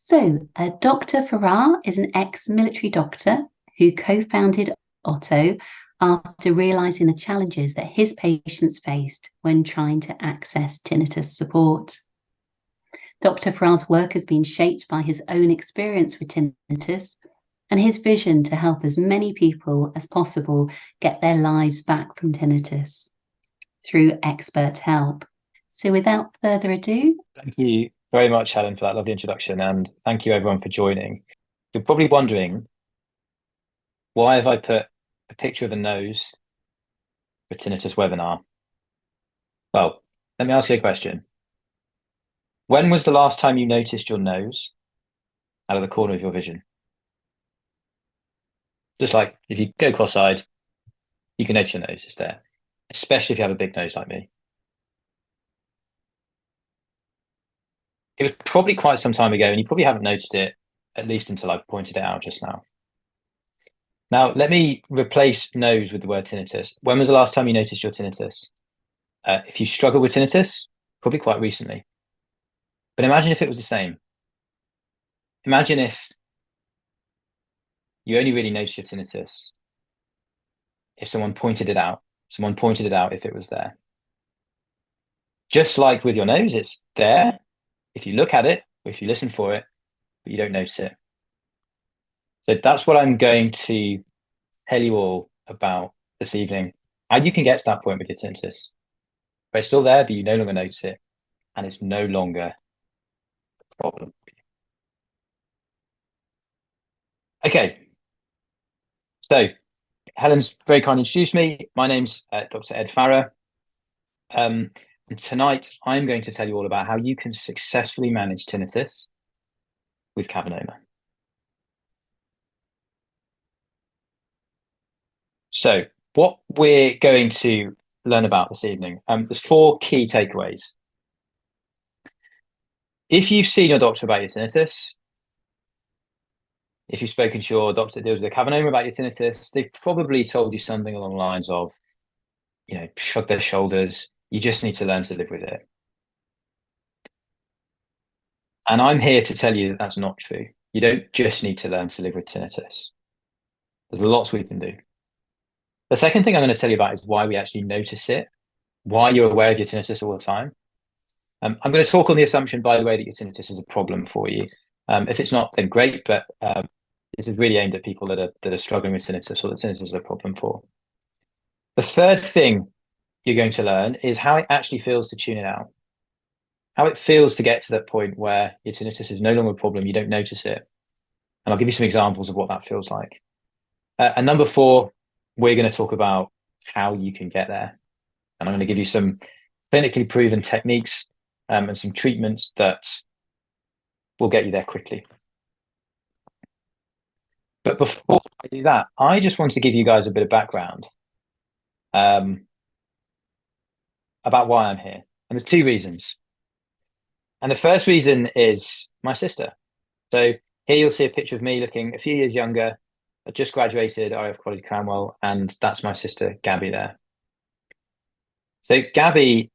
Dr. Farrar is an ex-military doctor who co-founded Otto after realizing the challenges that his patients faced when trying to access tinnitus support. Dr. Farrar's work has been shaped by his own experience with tinnitus and his vision to help as many people as possible get their lives back from tinnitus through expert help. So without further ado, thank you very much, Helen, for that lovely introduction, and thank you everyone for joining. You're probably wondering, why have I put a picture of a nose for a tinnitus webinar? Well, let me ask you a question. When was the last time you noticed your nose out of the corner of your vision? Just like if you go cross-eyed, you can notice your nose is there, especially if you have a big nose like me. It was probably quite some time ago, and you probably haven't noticed it, at least until I pointed it out just now. Now, let me replace nose with the word tinnitus. When was the last time you noticed your tinnitus? If you struggle with tinnitus, probably quite recently. But imagine if it was the same. Imagine if you only really noticed your tinnitus if someone pointed it out. Someone pointed it out if it was there. Just like with your nose, it's there if you look at it, or if you listen for it, but you don't notice it. So that's what I'm going to tell you all about this evening. How you can get to that point with your tinnitus, where it's still there, but you no longer notice it, and it's no longer a problem. Okay, so Helen's very kindly introduced me. My name's Dr. Ed Farrar. And tonight I'm going to tell you all about how you can successfully manage tinnitus with Cavernoma. So what we're going to learn about this evening, there's 4 key takeaways. If you've seen your doctor about your tinnitus, if you've spoken to your doctor that deals with a Cavernoma about your tinnitus, they've probably told you something along the lines of, shrug their shoulders, you just need to learn to live with it. And I'm here to tell you that that's not true. You don't just need to learn to live with tinnitus. There's lots we can do. The second thing I'm going to tell you about is why we actually notice it, why you're aware of your tinnitus all the time. I'm going to talk on the assumption, by the way, that your tinnitus is a problem for you. If it's not, then great, but this is really aimed at people that are struggling with tinnitus, or that tinnitus is a problem for. The third thing you're going to learn is how it actually feels to tune it out, how it feels to get to that point where your tinnitus is no longer a problem, you don't notice it. And I'll give you some examples of what that feels like. And number 4, we're going to talk about how you can get there. And I'm going to give you some clinically proven techniques and some treatments that will get you there quickly. But before I do that, I just want to give you guys a bit of background about why I'm here. And there's 2 reasons. And the first reason is my sister. So here you'll see a picture of me looking a few years younger. I just graduated RAF College Cranwell, and that's my sister Gabby there. So Gabby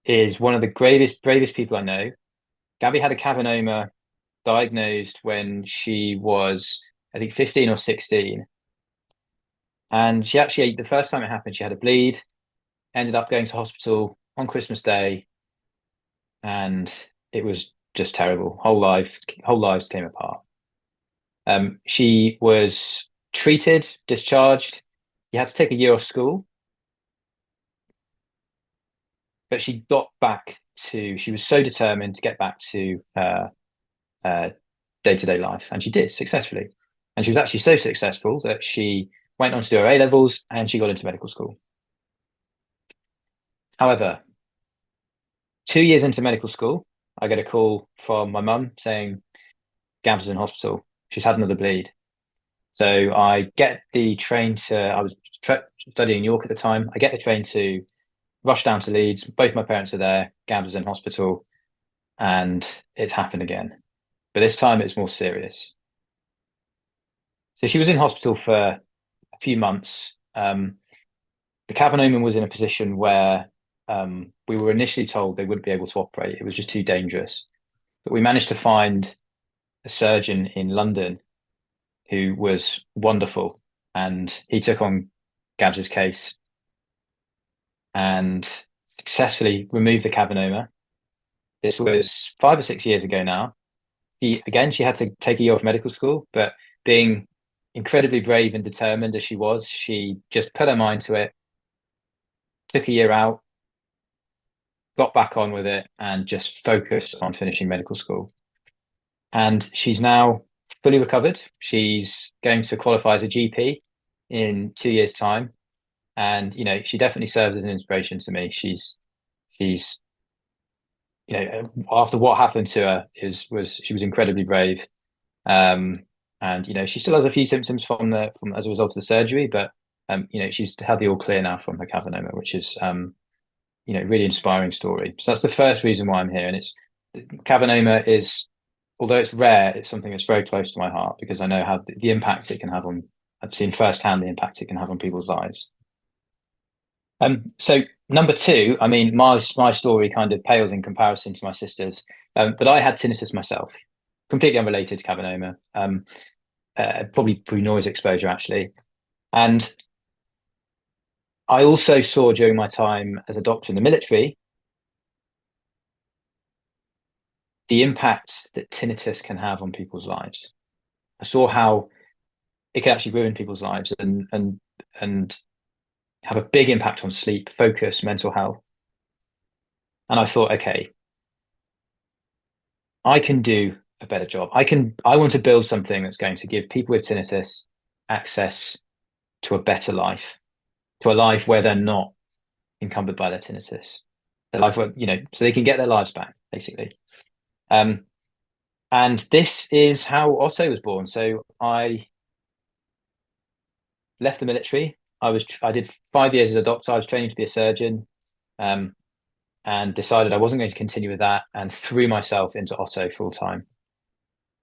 is one of the bravest people I know. Gabby had a Cavernoma diagnosed when she was, I think, 15 or 16. And she actually, the first time it happened, she had a bleed, ended up going to hospital on Christmas Day, and it was just terrible. Whole lives came apart. She was treated, discharged. You had to take a year off school. But she was so determined to get back to day-to-day life, and she did successfully. And she was actually so successful that she went on to do her A-levels and she got into medical school. However, 2 years into medical school, I get a call from my mum saying Gab's in hospital. She's had another bleed. So I get the train I was studying in York at the time. I get the train to rush down to Leeds. Both my parents are there. Gab's in hospital, and it's happened again. But this time it's more serious. So she was in hospital for a few months. The Cavernoma was in a position where we were initially told they wouldn't be able to operate. It was just too dangerous. But we managed to find a surgeon in London who was wonderful, and he took on Gabs's case and successfully removed the cavernoma. This was 5 or 6 years ago now. She had to take a year off medical school, but being incredibly brave and determined as she was, she just put her mind to it, took a year out, got back on with it, and just focused on finishing medical school. And she's now fully recovered. She's going to qualify as a GP in 2 years' time. And, you know, she definitely serves as an inspiration to me. She's, you know, after what happened to her she was incredibly brave. And, you know, she still has a few symptoms from as a result of the surgery, but, you know, she's had the all clear now from her cavernoma, which is, you know, really inspiring story. So that's the first reason why I'm here. And cavernoma is, although it's rare, it's something that's very close to my heart because I know how the impact it can have on, I've seen firsthand the impact it can have on people's lives. So number two, I mean, my story kind of pales in comparison to my sister's, but I had tinnitus myself, completely unrelated to cavernoma, probably through noise exposure actually. And I also saw during my time as a doctor in the military, the impact that tinnitus can have on people's lives. I saw how it can actually ruin people's lives and have a big impact on sleep, focus, mental health. And I thought, okay, I can do a better job. I want to build something that's going to give people with tinnitus access to a better life, to a life where they're not encumbered by their tinnitus, their life where, you know, so they can get their lives back, basically. And this is how Oto was born. So I left the military. I did 5 years as a doctor. I was training to be a surgeon, and decided I wasn't going to continue with that, and threw myself into Oto full time.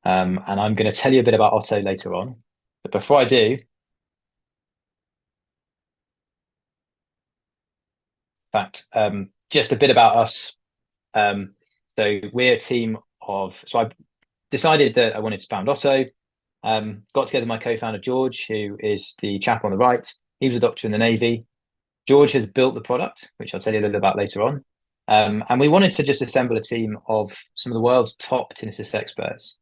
And I'm going to tell you a bit about Oto later on. But before I do, in fact, just a bit about us. So we're a team of. So I decided that I wanted to found Oto. Got together with my co-founder George, who is the chap on the right. He was a doctor in the Navy. George has built the product, which I'll tell you a little about later on. And we wanted to just assemble a team of some of the world's top tinnitus experts.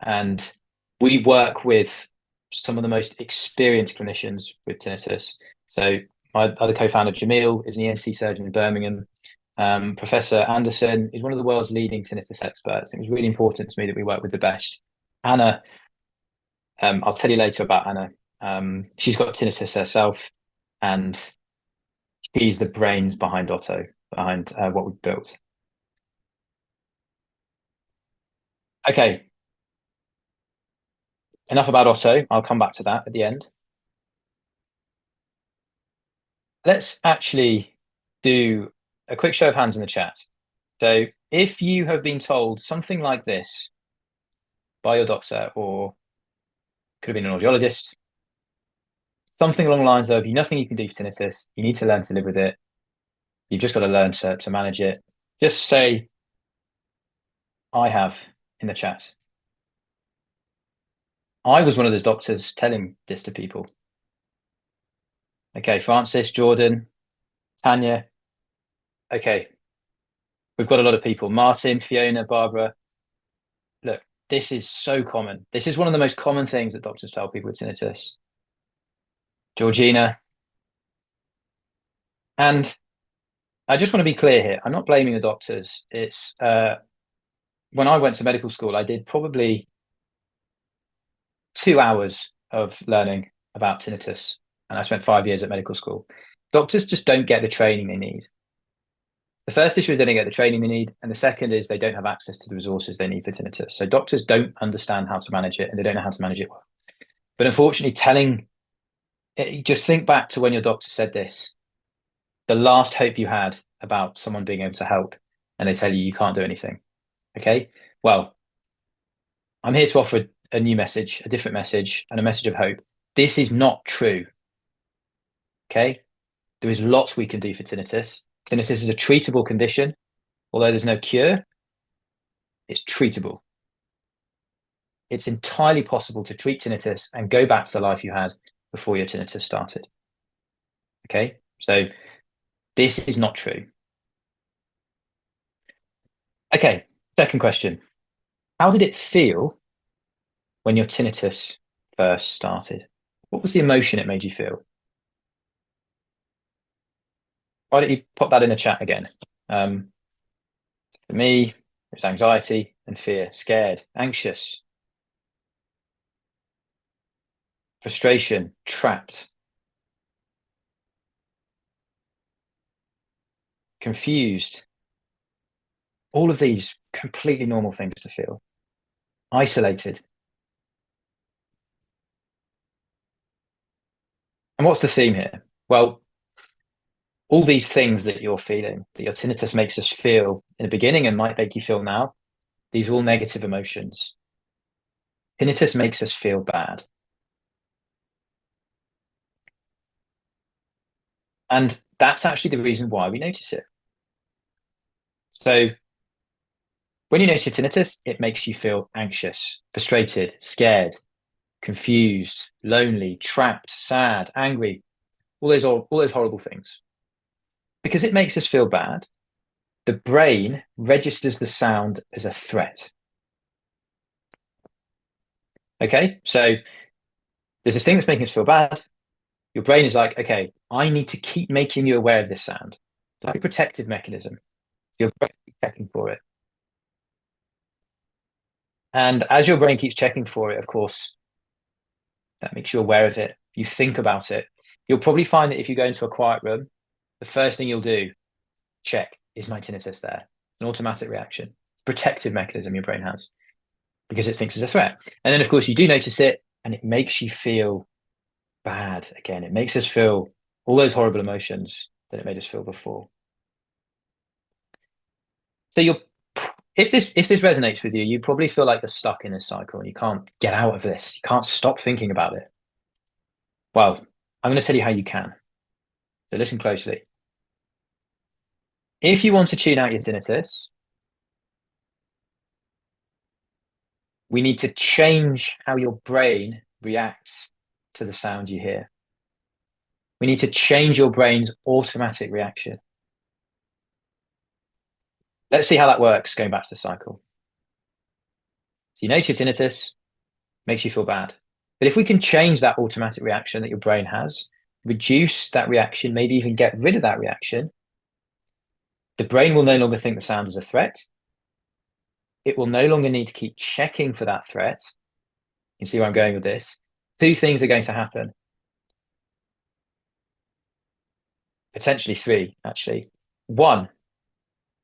And we work with some of the most experienced clinicians with tinnitus. So my other co-founder, Jamil, is an ENT surgeon in Birmingham. Professor Anderson is one of the world's leading tinnitus experts. It was really important to me that we work with the best. Anna, I'll tell you later about Anna. She's got tinnitus herself, and she's the brains behind Oto, behind what we've built. Okay, enough about Oto. I'll come back to that at the end. Let's actually do a quick show of hands in the chat. So if you have been told something like this by your doctor, or could have been an audiologist, something along the lines of, nothing you can do for tinnitus, you need to learn to live with it, you've just got to learn to manage it, just say, I have, in the chat. I was one of those doctors telling this to people. Okay, Francis, Jordan, Tanya. Okay, we've got a lot of people. Martin, Fiona, Barbara. Look, this is so common. This is one of the most common things that doctors tell people with tinnitus. Georgina. And I just want to be clear here. I'm not blaming the doctors. It's when I went to medical school, I did probably 2 hours of learning about tinnitus, and I spent 5 years at medical school. Doctors just don't get the training they need. The first issue is they don't get the training they need, and the second is they don't have access to the resources they need for tinnitus. So doctors don't understand how to manage it, and they don't know how to manage it well. But unfortunately, just think back to when your doctor said this, the last hope you had about someone being able to help, and they tell you you can't do anything. Okay, well, I'm here to offer a new message, a different message, and a message of hope. This is not true. Okay, there is lots we can do for tinnitus. Tinnitus is a treatable condition. Although there's no cure, it's treatable. it's entirely possible to treat tinnitus and go back to the life you had before your tinnitus started. Okay, so this is not true. Okay, second question. How did it feel when your tinnitus first started? What was the emotion it made you feel? Why don't you pop that in the chat again? For me, it was anxiety and fear, scared, anxious, frustration, trapped, confused. All of these completely normal things to feel. Isolated. And what's the theme here? Well, all these things that you're feeling, that your tinnitus makes us feel in the beginning and might make you feel now, these are all negative emotions. Tinnitus makes us feel bad. And that's actually the reason why we notice it. So when you notice your tinnitus, it makes you feel anxious, frustrated, scared, confused, lonely, trapped, sad, angry, all those horrible things. Because it makes us feel bad, the brain registers the sound as a threat. Okay, so there's this thing that's making us feel bad. Your brain is like, okay, I need to keep making you aware of this sound. Like a protective mechanism. Your brain keeps checking for it. And as your brain keeps checking for it, of course, that makes you aware of it. You think about it. You'll probably find that if you go into a quiet room, the first thing you'll do, check, is my tinnitus there? An automatic reaction, protective mechanism your brain has, because it thinks it's a threat. And then, of course, you do notice it, and it makes you feel bad again. It makes us feel all those horrible emotions that it made us feel before. So if this resonates with you, you probably feel like you're stuck in this cycle and you can't get out of this. You can't stop thinking about it. Well, I'm going to tell you how you can. So listen closely. If you want to tune out your tinnitus, we need to change how your brain reacts to the sound you hear. We need to change your brain's automatic reaction. Let's see how that works, going back to the cycle. So you notice your tinnitus, makes you feel bad. But if we can change that automatic reaction that your brain has, reduce that reaction, maybe even get rid of that reaction, the brain will no longer think the sound is a threat. It will no longer need to keep checking for that threat. You see where I'm going with this? Two things are going to happen. Potentially three, actually. One,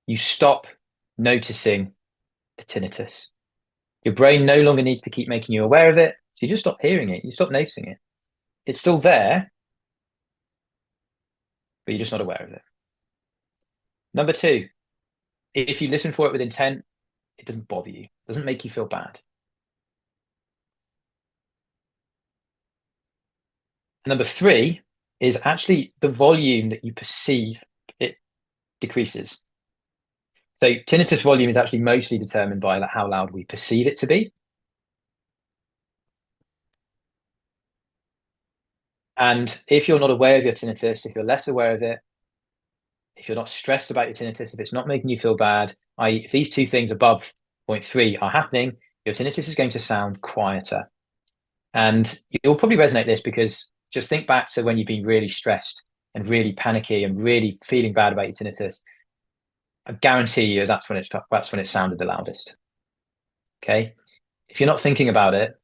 you stop noticing the tinnitus. Your brain no longer needs to keep making you aware of it. So you just stop hearing it. You stop noticing it. It's still there, but you're just not aware of it. Number two, if you listen for it with intent, it doesn't bother you. It doesn't make you feel bad. Number three is actually the volume that you perceive it decreases. So tinnitus volume is actually mostly determined by how loud we perceive it to be. And if you're not aware of your tinnitus, if you're less aware of it, if you're not stressed about your tinnitus, if it's not making you feel bad, i.e. if these two things above 0.3 are happening, your tinnitus is going to sound quieter. And you'll probably resonate this because just think back to when you've been really stressed and really panicky and really feeling bad about your tinnitus. I guarantee you that's when it sounded the loudest. Okay. If you're not thinking about it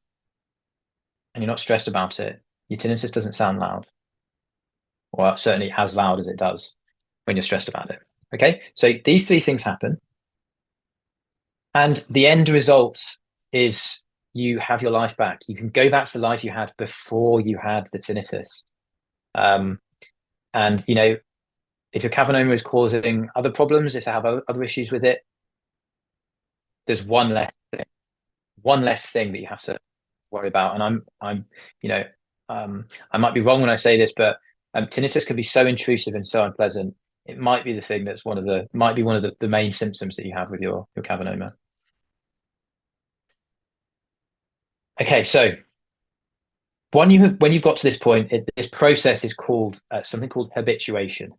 and you're not stressed about it, your tinnitus doesn't sound loud, or certainly as loud as it does when you're stressed about it. Okay. So these three things happen. And the end result is you have your life back. You can go back to the life you had before you had the tinnitus. And, you know, if your cavernoma is causing other problems, if they have other issues with it, there's one less thing that you have to worry about. And I might be wrong when I say this, but tinnitus can be so intrusive and so unpleasant. It might be the thing that's one of the main symptoms that you have with your cavernoma. Okay, so when you've got to this point, this process is called something called habituation.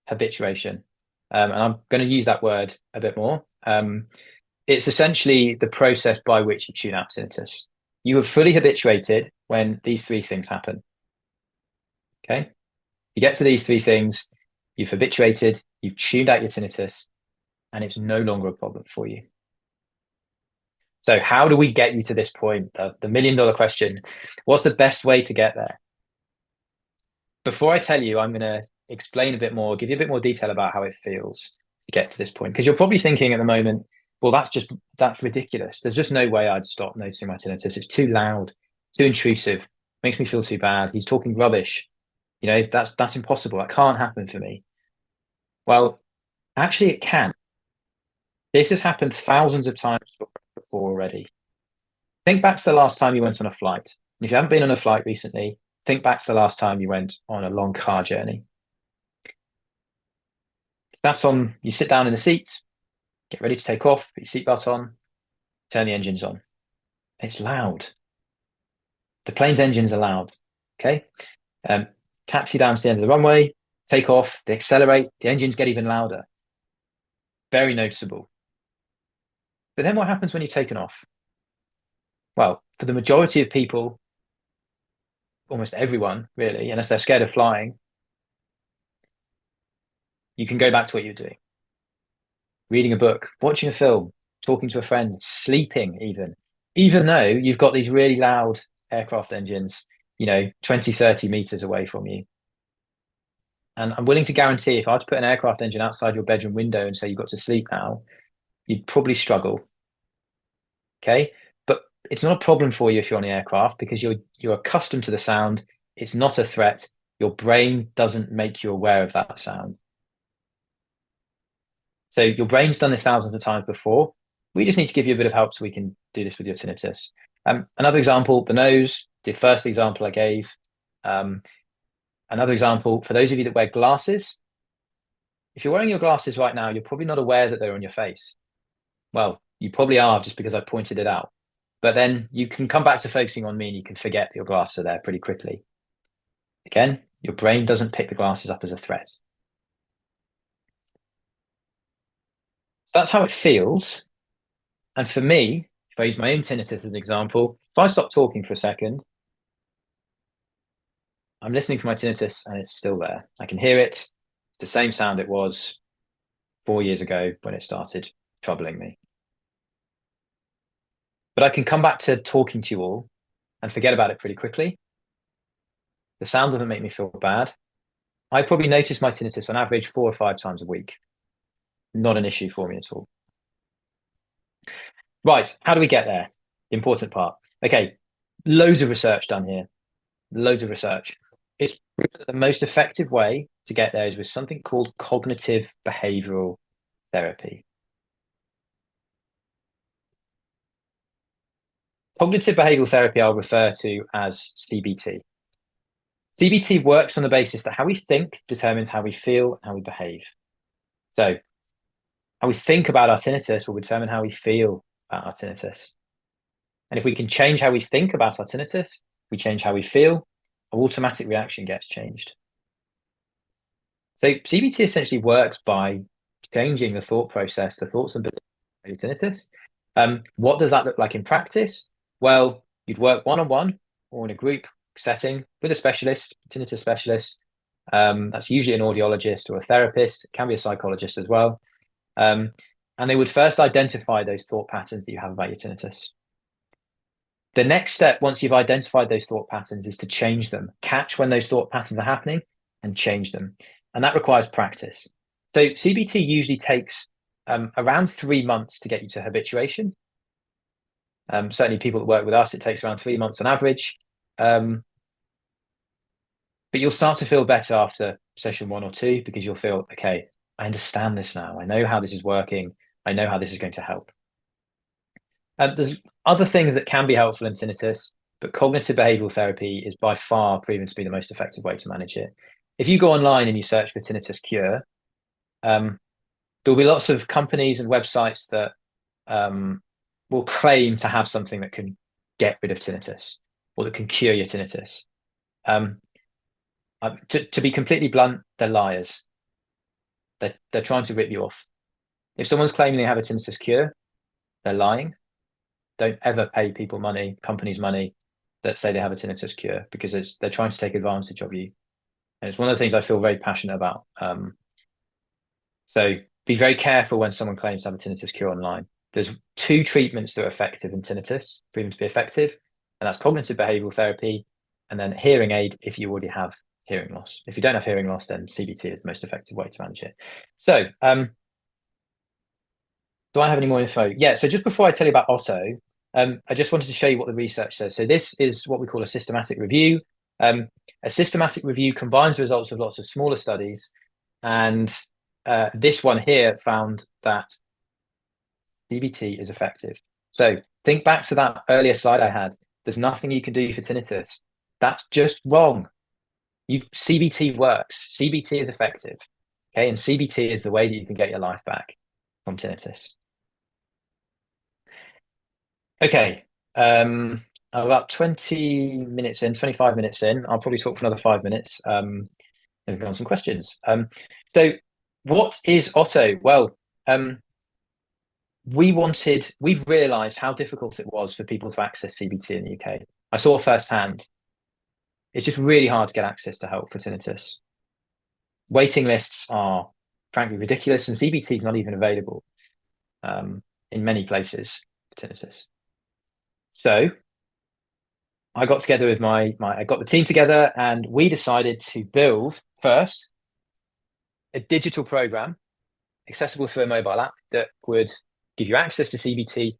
Habituation, and I'm going to use that word a bit more. It's essentially the process by which you tune out tinnitus. You have fully habituated when these three things happen. Okay, you get to these three things, you've habituated, you've tuned out your tinnitus, and it's no longer a problem for you. So how do we get you to this point? The million-dollar question. What's the best way to get there? Before I tell you, I'm going to explain a bit more, give you a bit more detail about how it feels to get to this point. Because you're probably thinking at the moment, well, that's ridiculous. There's just no way I'd stop noticing my tinnitus. It's too loud, too intrusive, makes me feel too bad. He's talking rubbish. That's impossible. That can't happen for me. Well, actually it can. This has happened thousands of times before already. Think back to the last time you went on a flight. And if you haven't been on a flight recently, think back to the last time you went on a long car journey. You sit down in the seat, get ready to take off, put your seatbelt on, turn the engines on. It's loud. The plane's engines are loud. Okay. Taxi down to the end of the runway, take off, they accelerate, the engines get even louder. Very noticeable. But then what happens when you've taken off? Well, for the majority of people, almost everyone really, unless they're scared of flying, you can go back to what you're doing. Reading a book, watching a film, talking to a friend, sleeping even though you've got these really loud aircraft engines, 20, 30 meters away from you. And I'm willing to guarantee if I had to put an aircraft engine outside your bedroom window and say you've got to sleep now, you'd probably struggle. Okay. But it's not a problem for you if you're on the aircraft because you're accustomed to the sound. It's not a threat. Your brain doesn't make you aware of that sound. So your brain's done this thousands of times before. We just need to give you a bit of help so we can do this with your tinnitus. Another example, the nose, the first example I gave. Another example, for those of you that wear glasses, if you're wearing your glasses right now, you're probably not aware that they're on your face. Well, you probably are just because I pointed it out. But then you can come back to focusing on me and you can forget that your glasses are there pretty quickly. Again, your brain doesn't pick the glasses up as a threat. So that's how it feels. And for me, if I use my own tinnitus as an example, if I stop talking for a second, I'm listening for my tinnitus and it's still there. I can hear it. It's the same sound it was 4 years ago when it started troubling me. But I can come back to talking to you all and forget about it pretty quickly. The sound doesn't make me feel bad. I probably notice my tinnitus on average 4 or 5 times a week. Not an issue for me at all. Right, how do we get there? The important part. Okay, loads of research done here. Loads of research. It's the most effective way to get there is with something called cognitive behavioral therapy. Cognitive behavioral therapy I'll refer to as CBT. CBT works on the basis that how we think determines how we feel and how we behave. So how we think about our tinnitus will determine how we feel about our tinnitus. And if we can change how we think about our tinnitus, we change how we feel, our automatic reaction gets changed. So CBT essentially works by changing the thought process, the thoughts and beliefs of your tinnitus. What does that look like in practice? Well, you'd work one-on-one or in a group setting with a specialist, tinnitus specialist. That's usually an audiologist or a therapist. It can be a psychologist as well. And they would first identify those thought patterns that you have about your tinnitus. The next step, once you've identified those thought patterns, is to change them, catch when those thought patterns are happening and change them. And that requires practice. So CBT usually takes around 3 months to get you to habituation. Certainly people that work with us, it takes around 3 months on average. But you'll start to feel better after session 1 or 2 because you'll feel, okay, I understand this now. I know how this is working. I know how this is going to help. There's other things that can be helpful in tinnitus, but cognitive behavioral therapy is by far proven to be the most effective way to manage it. If you go online and you search for tinnitus cure, there'll be lots of companies and websites that will claim to have something that can get rid of tinnitus or that can cure your tinnitus. To be completely blunt, they're liars. They're trying to rip you off. If someone's claiming they have a tinnitus cure, they're lying. Don't ever pay people money, companies money, that say they have a tinnitus cure, because they're trying to take advantage of you. And it's one of the things I feel very passionate about. So be very careful when someone claims to have a tinnitus cure online. There's 2 treatments that are effective in tinnitus, proven to be effective, and that's cognitive behavioral therapy and then hearing aid if you already have hearing loss. If you don't have hearing loss, then CBT is the most effective way to manage it. So do I have any more info? Yeah, so just before I tell you about Oto, I just wanted to show you what the research says. So this is what we call a systematic review. A systematic review combines the results of lots of smaller studies, and this one here found that CBT is effective. So think back to that earlier slide I had. There's nothing you can do for tinnitus. That's just wrong. CBT works. CBT is effective. Okay, and CBT is the way that you can get your life back from tinnitus. Okay, about 20 minutes in, 25 minutes in, I'll probably talk for another 5 minutes. And we'll go on some questions. So what is Oto? Well, we've realized how difficult it was for people to access CBT in the UK. I saw firsthand. It's just really hard to get access to help for tinnitus. Waiting lists are frankly ridiculous, and CBT is not even available in many places for tinnitus. So I got together with I got the team together, and we decided to build first a digital program accessible through a mobile app that would give you access to CBT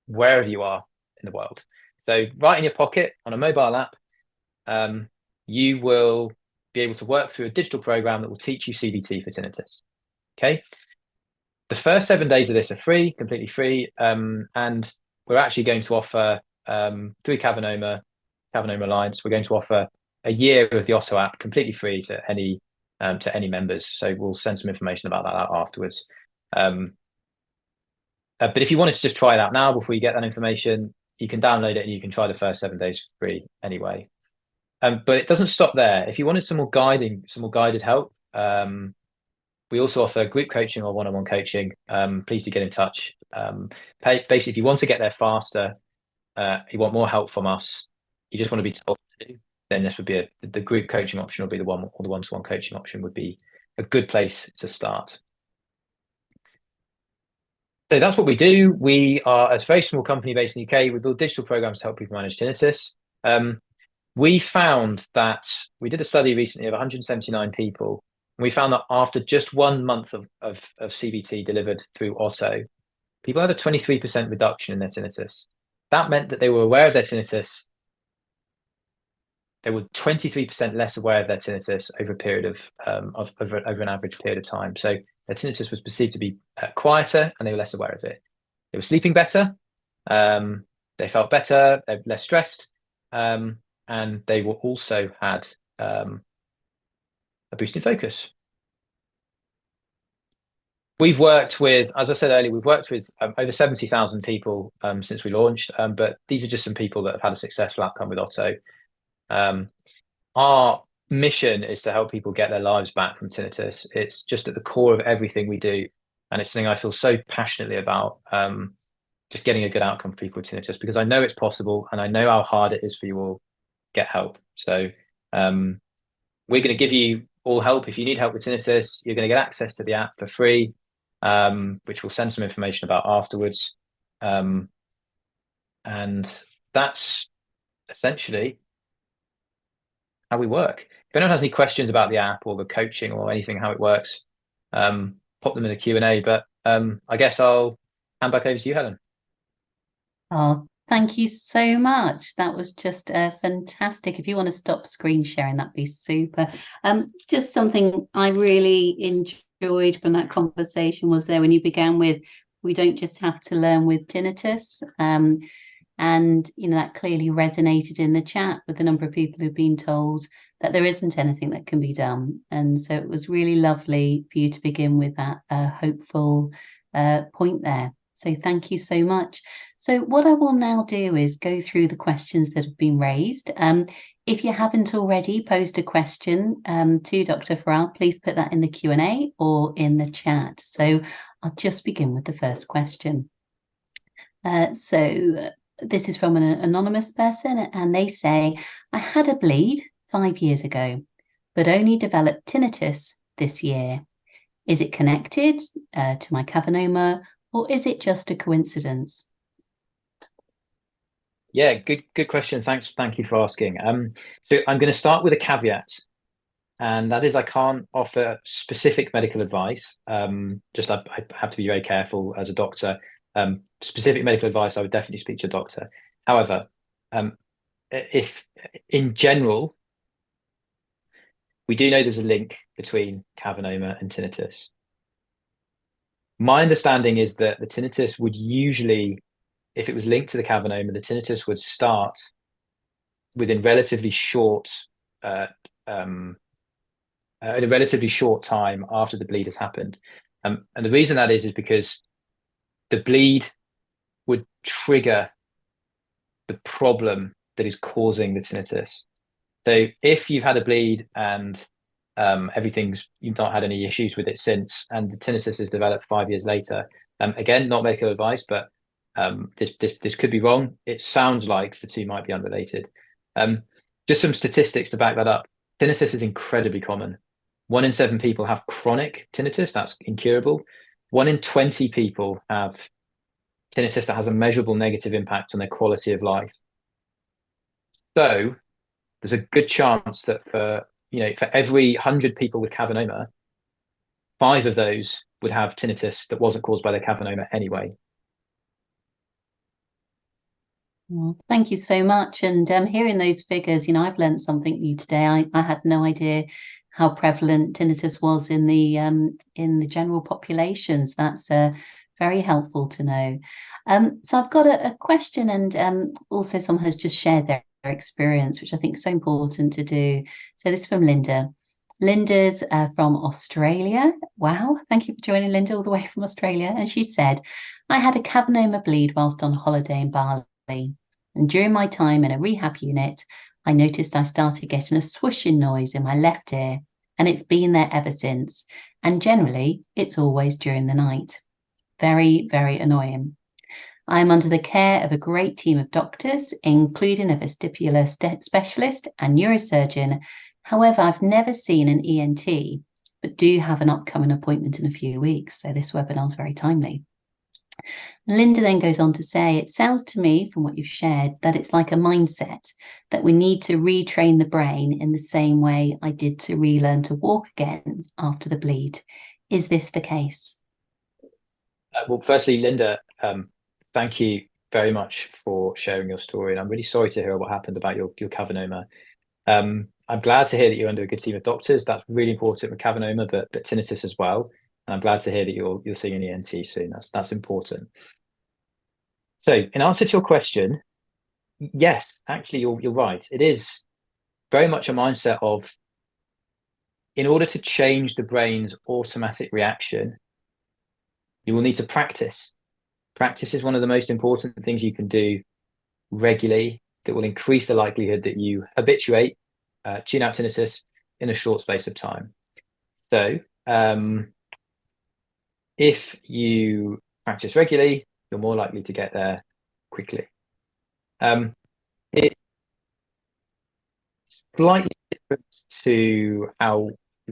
wherever you are in the world. So right in your pocket on a mobile app, you will be able to work through a digital program that will teach you CBT for tinnitus. Okay. The first 7 days of this are free, completely free. And we're actually going to offer through Cavernoma Alliance, we're going to offer a year of the Oto app completely free to any members. So we'll send some information about that out afterwards. But if you wanted to just try it out now before you get that information, you can download it and you can try the first 7 days free anyway. But it doesn't stop there. If you wanted some more guided help, we also offer group coaching or one-on-one coaching. Please do get in touch. Basically, if you want to get there faster, you want more help from us, you just want to be told to, then this would be the group coaching option will be the one, or the one-to-one coaching option would be a good place to start. So that's what we do. We are a very small company based in the UK. We build digital programs to help people manage tinnitus. We found that we did a study recently of 179 people. And we found that after just 1 month of CBT delivered through Oto, people had a 23% reduction in their tinnitus. That meant that they were aware of their tinnitus. They were 23% less aware of their tinnitus over a period of over an average period of time. So their tinnitus was perceived to be quieter, and they were less aware of it. They were sleeping better. They felt better. They're less stressed, and they were also had a boost in focus. We've worked with, as I said earlier, we've worked with over 70,000 people since we launched, but these are just some people that have had a successful outcome with Oto. Our mission is to help people get their lives back from tinnitus. It's just at the core of everything we do, and it's something I feel so passionately about, just getting a good outcome for people with tinnitus, because I know it's possible, and I know how hard it is for you all to get help. So we're going to give you all help. If you need help with tinnitus, you're going to get access to the app for free, which we'll send some information about afterwards. And that's essentially how we work. If anyone has any questions about the app or the coaching or anything, how it works, pop them in the Q&A. But I guess I'll hand back over to you, Helen. Oh, thank you so much. That was just fantastic. If you want to stop screen sharing, that'd be super. Just something I really enjoyed from that conversation was there when you began with, we don't just have to learn with tinnitus. And, you know, that clearly resonated in the chat with the number of people who've been told that there isn't anything that can be done. And so it was really lovely for you to begin with that hopeful point there. So thank you so much. So what I will now do is go through the questions that have been raised. If you haven't already posed a question to Dr. Farrar, please put that in the Q&A or in the chat. So I'll just begin with the first question. So this is from an anonymous person, and they say, I had a bleed 5 years ago, but only developed tinnitus this year. Is it connected to my cavernoma, or is it just a coincidence? Yeah, good question. Thank you for asking. So I'm going to start with a caveat, and that is I can't offer specific medical advice. I have to be very careful as a doctor. Specific medical advice, I would definitely speak to a doctor. However, if in general, we do know there's a link between cavernoma and tinnitus. My understanding is that the tinnitus would usually, if it was linked to the cavernoma, the tinnitus would start within relatively short, at a relatively short time after the bleed has happened. And the reason that is because the bleed would trigger the problem that is causing the tinnitus. So if you've had a bleed and you've not had any issues with it since, and the tinnitus has developed 5 years later, again, not medical advice, but this could be wrong. It sounds like the two might be unrelated. Just some statistics to back that up. Tinnitus is incredibly common. 1 in 7 people have chronic tinnitus, that's incurable. 1 in 20 people have tinnitus that has a measurable negative impact on their quality of life. So there's a good chance that for every 100 people with cavernoma, 5 of those would have tinnitus that wasn't caused by their cavernoma anyway. Well, thank you so much. And hearing those figures, I've learned something new today. I had no idea how prevalent tinnitus was in the general population. So that's very helpful to know. So I've got a question, and also someone has just shared their experience, which I think is so important to do. So this is from Linda. Linda's from Australia. Wow, thank you for joining, Linda, all the way from Australia. And she said, I had a cavernoma bleed whilst on holiday in Bali. And during my time in a rehab unit, I noticed I started getting a swooshing noise in my left ear, and it's been there ever since. And generally, it's always during the night. Very, very annoying. I'm under the care of a great team of doctors, including a vestibular specialist and neurosurgeon. However, I've never seen an ENT, but do have an upcoming appointment in a few weeks. So this webinar is very timely. Linda then goes on to say, it sounds to me from what you've shared that it's like a mindset, that we need to retrain the brain in the same way I did to relearn to walk again after the bleed. Is this the case? Well, firstly, Linda, thank you very much for sharing your story. And I'm really sorry to hear what happened about your cavernoma. I'm glad to hear that you're under a good team of doctors. That's really important with cavernoma, but tinnitus as well. And I'm glad to hear that you're seeing an ENT soon. That's important. So in answer to your question, yes, actually, you're right. It is very much a mindset of, in order to change the brain's automatic reaction, you will need to practice. Practice is one of the most important things you can do regularly that will increase the likelihood that you habituate, tune out tinnitus in a short space of time. So if you practice regularly, you're more likely to get there quickly. It's slightly different to how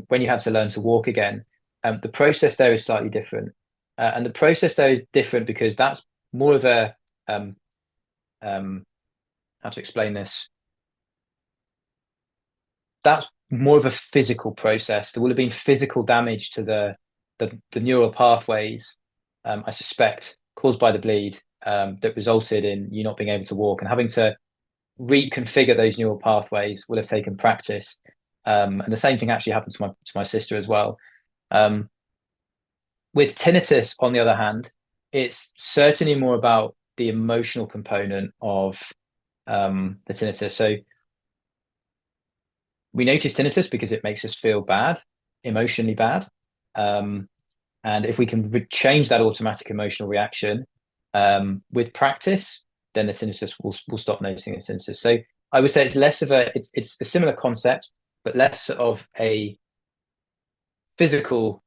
when you had to learn to walk again. The process there is slightly different. And the process there is different because that's more of a how to explain this? That's more of a physical process. There will have been physical damage to the neural pathways, I suspect, caused by the bleed, that resulted in you not being able to walk, and having to reconfigure those neural pathways will have taken practice. And the same thing actually happened to my sister as well. With tinnitus, on the other hand, it's certainly more about the emotional component of the tinnitus. So we notice tinnitus because it makes us feel bad, emotionally bad. And if we can change that automatic emotional reaction, With practice, then the tinnitus will stop noticing the tinnitus. So I would say it's less of it's a similar concept, but less of a physical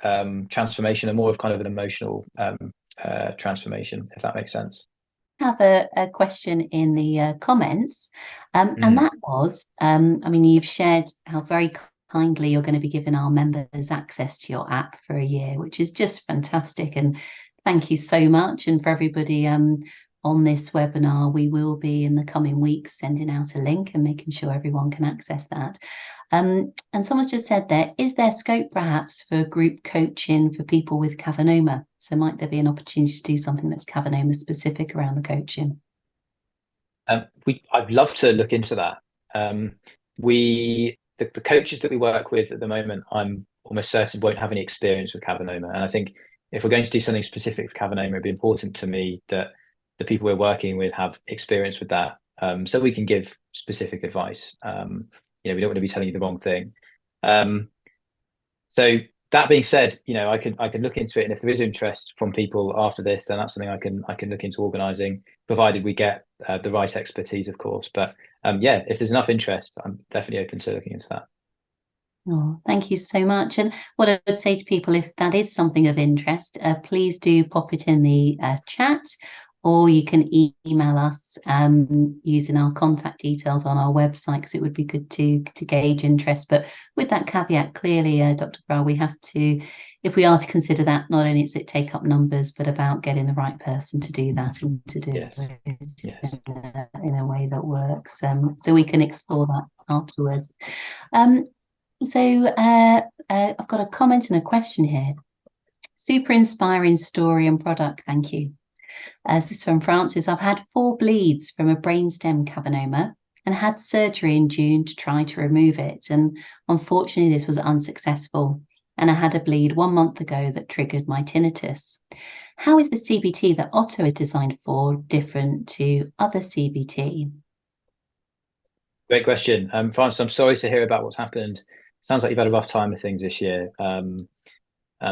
transformation and more of kind of an emotional transformation, if that makes sense. Have a question in the comments, and that was, I mean, you've shared how very kindly you're going to be giving our members access to your app for a year, which is just fantastic, and thank you so much. And for everybody on this webinar, we will be in the coming weeks sending out a link and making sure everyone can access that. And someone's just said there, is there scope perhaps for group coaching for people with Cavernoma? So might there be an opportunity to do something that's Cavernoma specific around the coaching? I'd love to look into that. The coaches that we work with at the moment, I'm almost certain won't have any experience with Cavernoma. And I think if we're going to do something specific for Cavernoma, it'd be important to me that the people we're working with have experience with that, so we can give specific advice. We don't want to be telling you the wrong thing. So that being said, I can look into it, and if there is interest from people after this, then that's something I can look into organising, provided we get the right expertise, of course. But if there's enough interest, I'm definitely open to looking into that. Oh, thank you so much. And what I would say to people, if that is something of interest, please do pop it in the chat, or you can email us using our contact details on our website, because it would be good to gauge interest. But with that caveat, clearly, Dr. Farrar, we have to, if we are to consider that, not only is it take up numbers, but about getting the right person to do that and to do it in a way that works. So we can explore that afterwards. So I've got a comment and a question here. Super inspiring story and product, thank you. This is from Francis. I've had 4 bleeds from a brainstem cavernoma and had surgery in June to try to remove it. And unfortunately, this was unsuccessful. And I had a bleed 1 month ago that triggered my tinnitus. How is the CBT that Oto is designed for different to other CBT? Great question. Francis, I'm sorry to hear about what's happened. Sounds like you've had a rough time with things this year.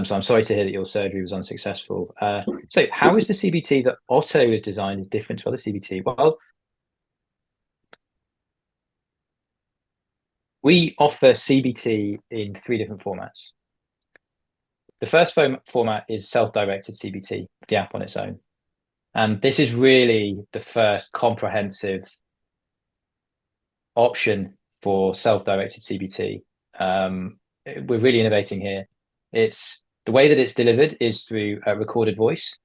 So I'm sorry to hear that your surgery was unsuccessful. So how is the CBT that Oto is designed different to other CBT? Well, we offer CBT in 3 different formats. The first format is self-directed CBT, the app on its own. And this is really the first comprehensive option for self-directed CBT. We're really innovating here. It's the way that it's delivered is through a recorded voice.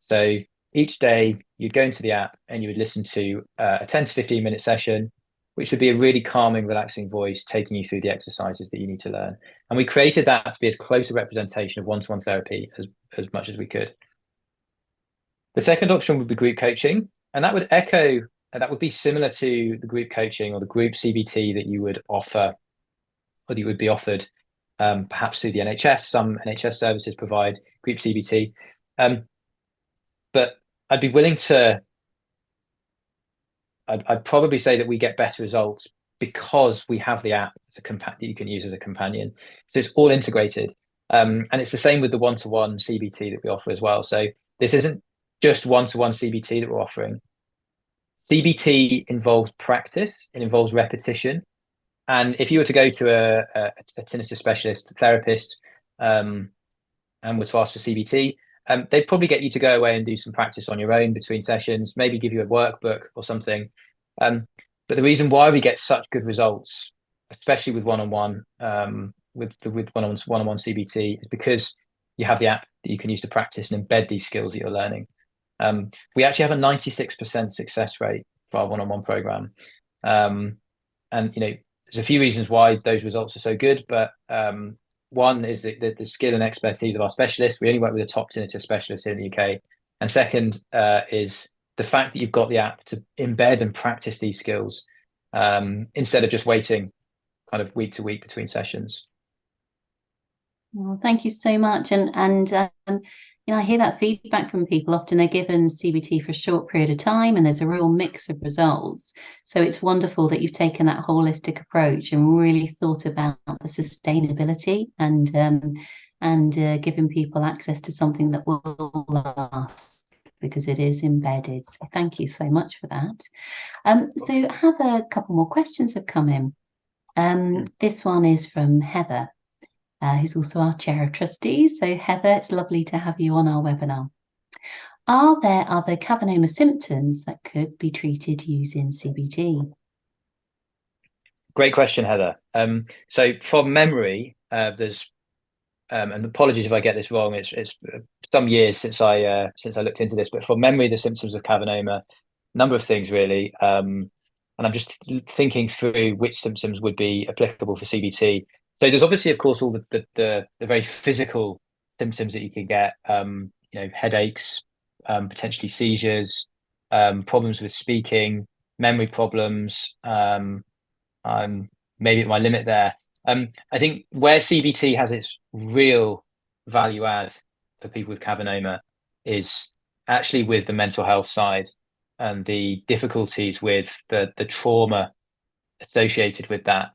So each day you'd go into the app and you would listen to a 10 to 15 minute session, which would be a really calming, relaxing voice taking you through the exercises that you need to learn. And we created that to be as close a representation of one-to-one therapy as much as we could. The second option would be group coaching, and that would be similar to the group coaching or the group CBT that you would offer, or that you would be offered perhaps through the NHS. Some NHS services provide group CBT. But I'd be willing to, I'd probably say that we get better results because we have the app as a that you can use as a companion. So it's all integrated. And it's the same with the one-to-one CBT that we offer as well. So this isn't just one-to-one CBT that we're offering. CBT involves practice, it involves repetition. And if you were to go to a tinnitus specialist, therapist, and were to ask for CBT, they'd probably get you to go away and do some practice on your own between sessions, maybe give you a workbook or something. But the reason why we get such good results, especially with one-on-one, with one-on-one CBT, is because you have the app that you can use to practice and embed these skills that you're learning. We actually have a 96% success rate for our one-on-one program. And there's a few reasons why those results are so good, but one is the skill and expertise of our specialists. We only work with a top tinnitus specialist here in the UK. And second is the fact that you've got the app to embed and practice these skills instead of just waiting kind of week to week between sessions. Well, thank you so much. I hear that feedback from people. Often they're given CBT for a short period of time, and there's a real mix of results. So it's wonderful that you've taken that holistic approach and really thought about the sustainability and giving people access to something that will last because it is embedded. So thank you so much for that. So I have a couple more questions have come in. This one is from Heather, who's also our chair of trustees. So Heather, it's lovely to have you on our webinar. Are there other Cavernoma symptoms that could be treated using CBT? Great question, Heather. So from memory, there's and apologies if I get this wrong. It's some years since I looked into this, but from memory, the symptoms of Cavernoma, number of things really. And I'm just thinking through which symptoms would be applicable for CBT. So there's obviously, of course, all the very physical symptoms that you can get. Headaches, potentially seizures, problems with speaking, memory problems. I'm maybe at my limit there. I think where CBT has its real value add for people with Cavernoma is actually with the mental health side and the difficulties with the trauma associated with that.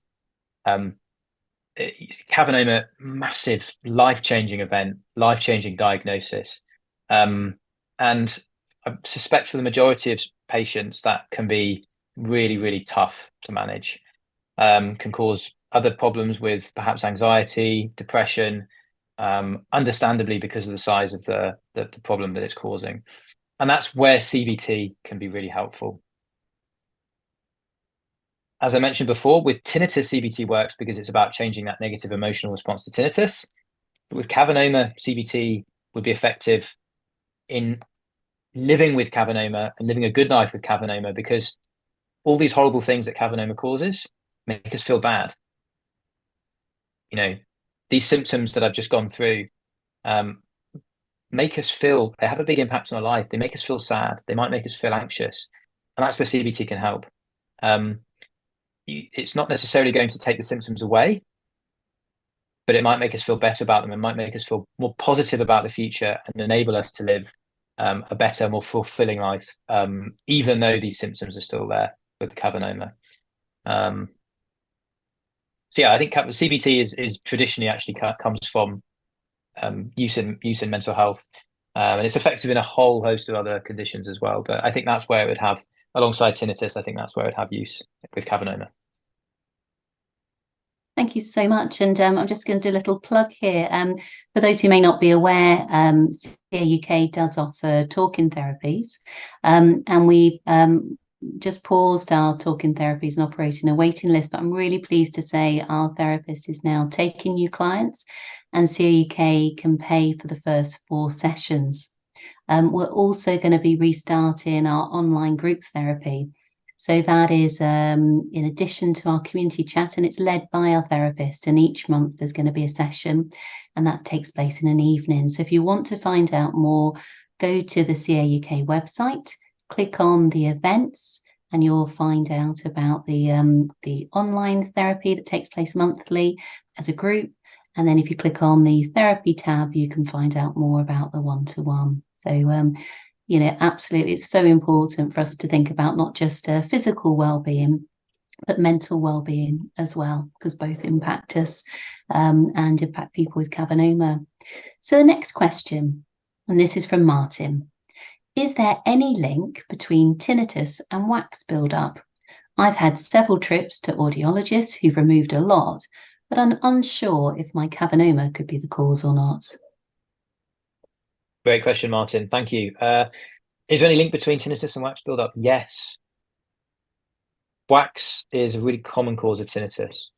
Cavernoma, massive life-changing event, life-changing diagnosis. And I suspect for the majority of patients that can be really, really tough to manage. Can cause other problems with perhaps anxiety, depression, understandably because of the size of the problem that it's causing. And that's where CBT can be really helpful. As I mentioned before, with tinnitus, CBT works because it's about changing that negative emotional response to tinnitus. But with Cavernoma, CBT would be effective in living with Cavernoma and living a good life with Cavernoma, because all these horrible things that Cavernoma causes make us feel bad. These symptoms that I've just gone through make us feel, they have a big impact on our life. They make us feel sad. They might make us feel anxious. And that's where CBT can help. It's not necessarily going to take the symptoms away, but it might make us feel better about them. It might make us feel more positive about the future and enable us to live a better, more fulfilling life, even though these symptoms are still there with Cavernoma. So yeah, I think CBT is traditionally actually comes from use in mental health, and it's effective in a whole host of other conditions as well. But I think that's where it would have, alongside tinnitus, I think that's where it would have use with Cavernoma. Thank you so much. And I'm just going to do a little plug here. For those who may not be aware, CA UK does offer talking therapies, and we just paused our talking therapies and operating a waiting list. But I'm really pleased to say our therapist is now taking new clients, and CA UK can pay for the first 4 sessions. We're also going to be restarting our online group therapy. So that is in addition to our community chat, and it's led by our therapist. And each month there's going to be a session, and that takes place in an evening. So if you want to find out more, go to the CA UK website, click on the events, and you'll find out about the online therapy that takes place monthly as a group. And then if you click on the therapy tab, you can find out more about the one-to-one. So absolutely, it's so important for us to think about not just physical well-being, but mental well-being as well, because both impact us and impact people with Cavernoma. So the next question, and this is from Martin. Is there any link between tinnitus and wax buildup? I've had several trips to audiologists who've removed a lot, but I'm unsure if my Cavernoma could be the cause or not. Great question, Martin. Thank you. Is there any link between tinnitus and wax buildup? Yes. Wax is a really common cause of tinnitus.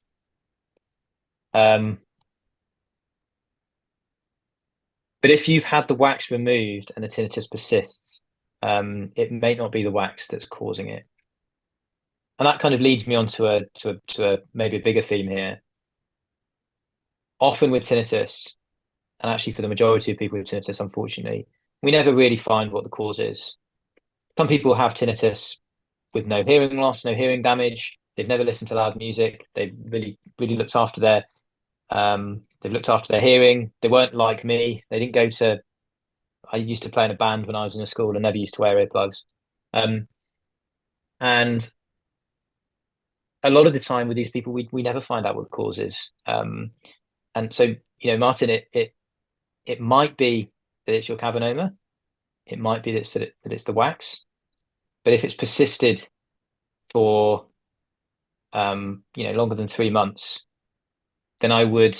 But if you've had the wax removed and the tinnitus persists, it may not be the wax that's causing it. And that kind of leads me on to a maybe a bigger theme here. Often with tinnitus, and actually for the majority of people with tinnitus, unfortunately, we never really find what the cause is. Some people have tinnitus with no hearing loss, no hearing damage. They've never listened to loud music. They've really, really looked after They've looked after their hearing. They weren't like me. They didn't go to. I used to play in a band when I was in a school and never used to wear earplugs. And a lot of the time with these people, we never find out what the cause is. And so, Martin, it might be that it's your cavernoma. It might be that it's the wax. But if it's persisted for longer than 3 months, then I would,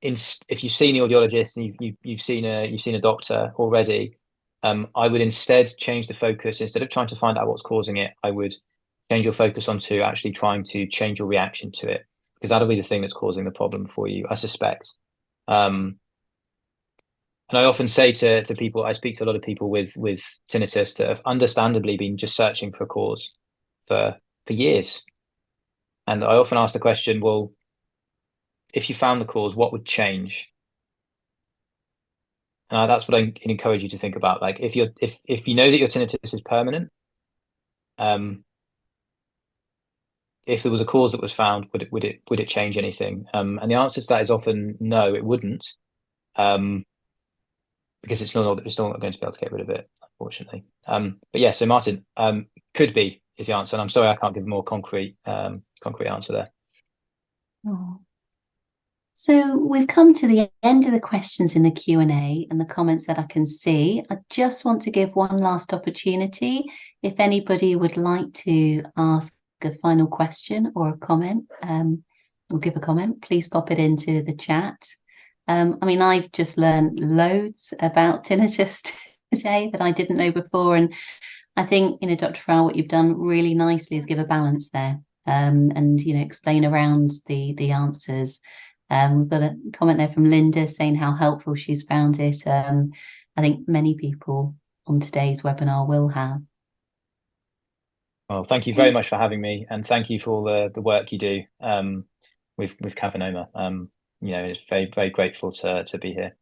if you've seen the audiologist and you've seen a doctor already, I would instead change the focus. Instead of trying to find out what's causing it, I would change your focus onto actually trying to change your reaction to it, because that'll be the thing that's causing the problem for you, I suspect. And I often say to people, I speak to a lot of people with tinnitus that have understandably been just searching for a cause for years. And I often ask the question, well, if you found the cause, what would change? And that's what I encourage you to think about. Like, if you know that your tinnitus is permanent, if there was a cause that was found, would it change anything? And the answer to that is often no, it wouldn't, because it's still not going to be able to get rid of it, unfortunately. But yeah, so Martin, could be is the answer, and I'm sorry I can't give a more concrete answer there. Oh. So we've come to the end of the questions in the Q&A and the comments that I can see. I just want to give one last opportunity. If anybody would like to ask a final question or a comment, or give a comment, please pop it into the chat. I mean, I've just learned loads about tinnitus today that I didn't know before. And I think, Dr. Farrar, what you've done really nicely is give a balance there, and, explain around the answers. But a comment there from Linda saying how helpful she's found it. I think many people on today's webinar will have. Well, thank you very much for having me, and thank you for all the work you do with Cavernoma. It's very, very grateful to be here.